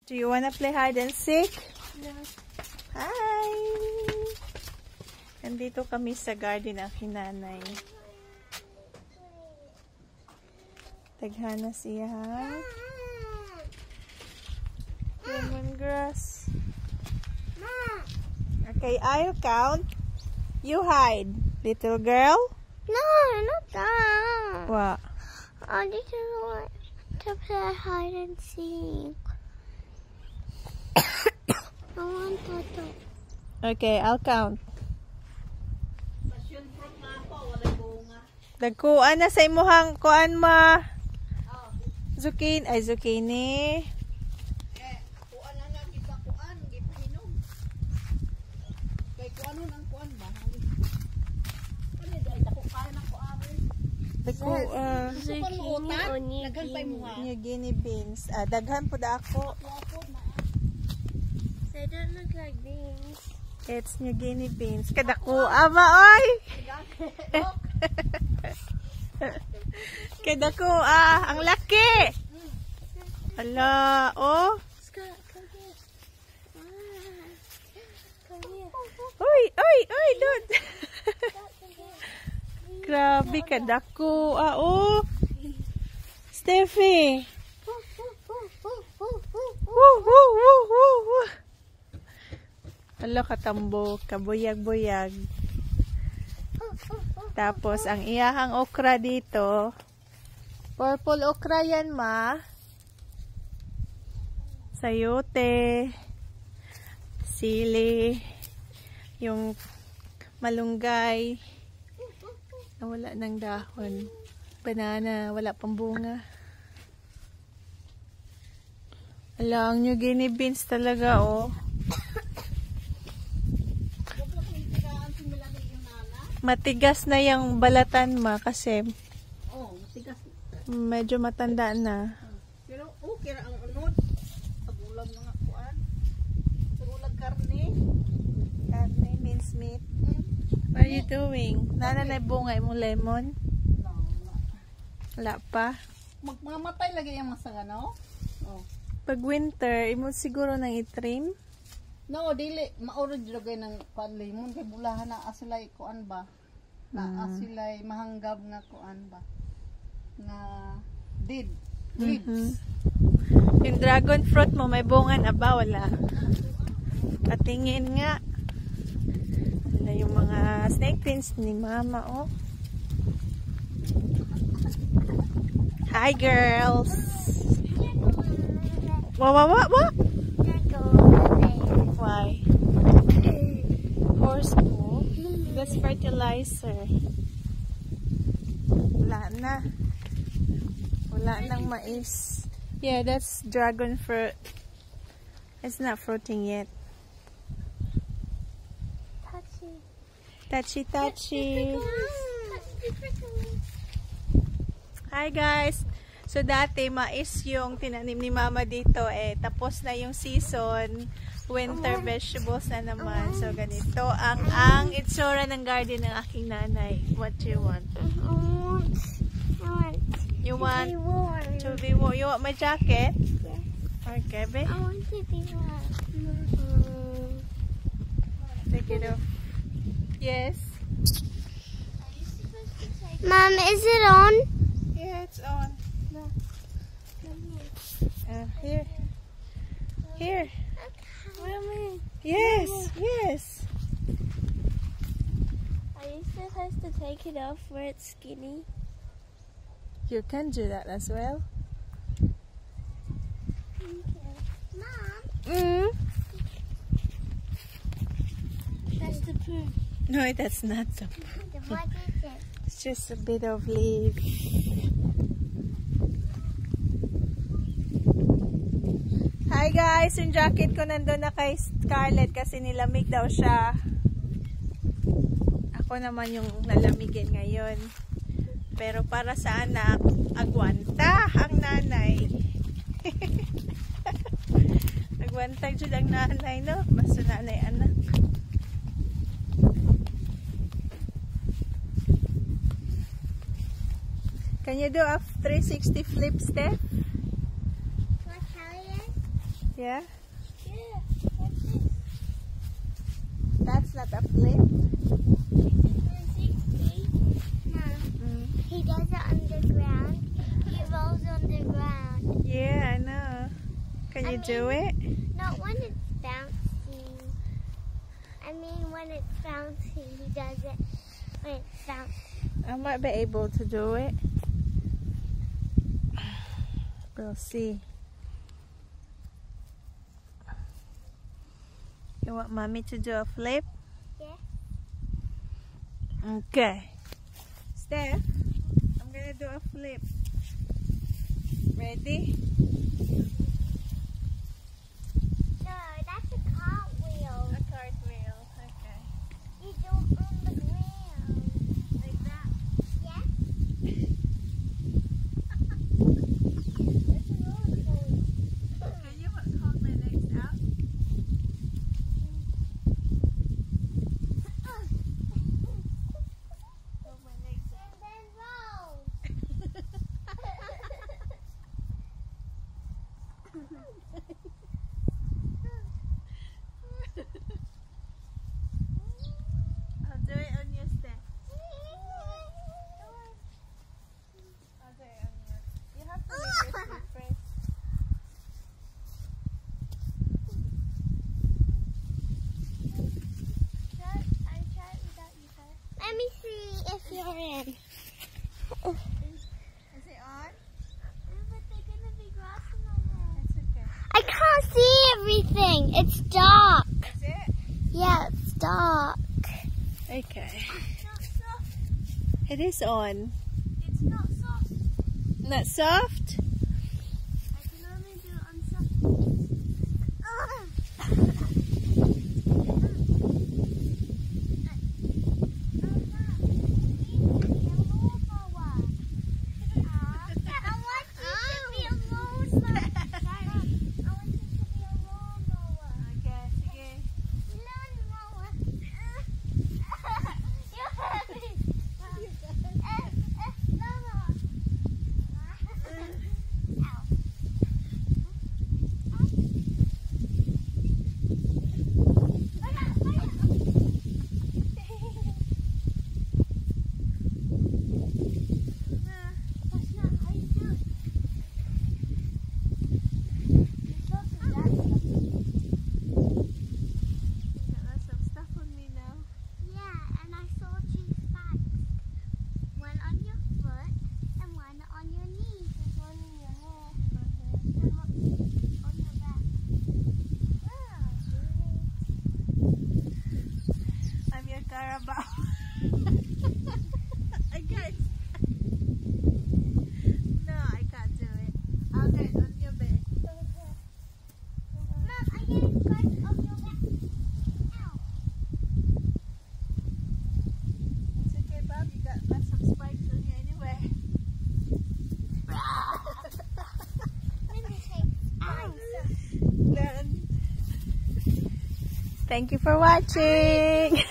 Do you wanna play hide and seek? No. Hi! Nandito kami sa garden ng hinanay. Taghana siya, ha? Lemongrass. Okay, I'll count. You hide. Little girl? No, not that. What? I just want to play hide and seek. I want to. Okay, I'll count. Dagkuan na sa imuhang kuan ma. Zucchini, ay zucchini. Kuan na nga kita kuan, gipahinom. Kay kuan ang kuan ba? Ano dai dako kay na kuan. Zucchini or Daghan pa mo ha. New guinea beans. Daghan po da ako. They don't look like beans. It's new guinea beans. Kadakua ba oy? Kadakua, ang laki. Ala, oh. Scott, come here. Come here. Oy, oy, oy, dude. Scott, come here. Grabe kadakua, oh. Steffi. Woo, woo, woo, woo, woo. Alo, katambo, kabuyag-buyag. Tapos, ang iyahang okra dito, purple okra yan, ma. Sayote, sili, yung malunggay, nawala ng dahon. Banana, wala pang bunga. Ala, ang new guinea beans talaga, oh. Matigas na yung balatan, ma, kasi Matigas. medyo matanda na. Pero okay ra ang unod. Tagulag mga kuan. Tagulag karne. Karne, minced meat. What are you doing? Nana na bunga imong lemon? No. Wala pa. Magmamatay lagi yung masanga, no? Oh. Pag winter, imo siguro nang i-trim? No, dili maoro jud gay ng kuan lemon kay bulahan na asilay kuan ba? Na asilay mahanggab nga kuan ba? Na dead leaves. Yung dragon fruit mo, may bunga na ba? Wala. Patingin nga. Wala yung mga snake pins ni mama, oh. Hi, girls! What? Why? Horse poo? That's fertilizer. Wala na. Wala nang mais. Yeah, that's dragon fruit. It's not fruiting yet. Touchy. Hi guys! So dati mais yung tinanim ni mama dito tapos na yung season, winter vegetables na naman. So ganito ang itsura ng garden ng aking nanay. What do you want? You want to be warm? You want my jacket? Yeah. Okay, babe. I want to be warm. Take it off. Yes. Mom, is it on? Yeah, it's on. Here. Mommy. Yes. Are you supposed to take it off where it's skinny? You can do that as well. Okay. Mom, that's the poo. No, that's not the. What is it? It's just a bit of leaf. Hi guys! Yung jacket ko nandun na kay Scarlett kasi nilamig daw siya. Ako naman yung nalamigin ngayon. Pero para sa anak, agwanta ang nanay. Agwanta dyan ang nanay, no? Basta nanay anak. Can you do a 360 flip, Steph? What color? Yeah? Yeah, like this. That's not a flip. No. He does it on the ground. He rolls on the ground. Yeah, I know. Can you do it? Not when it's bouncing. I mean when it's bouncing, he does it when it's bouncing. I might be able to do it. We'll see. You want mommy to do a flip? Yeah. Okay. Steph, I'm gonna do a flip. Ready? No, that's a cartwheel. A cartwheel. Okay. You do it on the ground. Like that. Yeah. Can you hold my legs out? Hold my legs out. And then roll. I'll do it on your step. I'll do it on your. You have to make your feet first. Let me see if you're in. Is it on? It's okay. I can't see everything. It's dark. Is it? Yeah, it's dark. Okay. It's not soft. It is on. It's not soft. Not soft? I can only do it on soft. Okay, sige. You got lots of stuff on me now. Yeah, and I saw 2 spikes. One on your foot and one on your knees. There's one in your hair and one on your back. Wow, I'm your Carabao. I can't. No, I can't do it. I'll get on your bed. Mom, I get a scratch on your back. Ow. It's okay, Bob. You got lots of spikes on you anyway. Let me take spikes. Then, thank you for watching.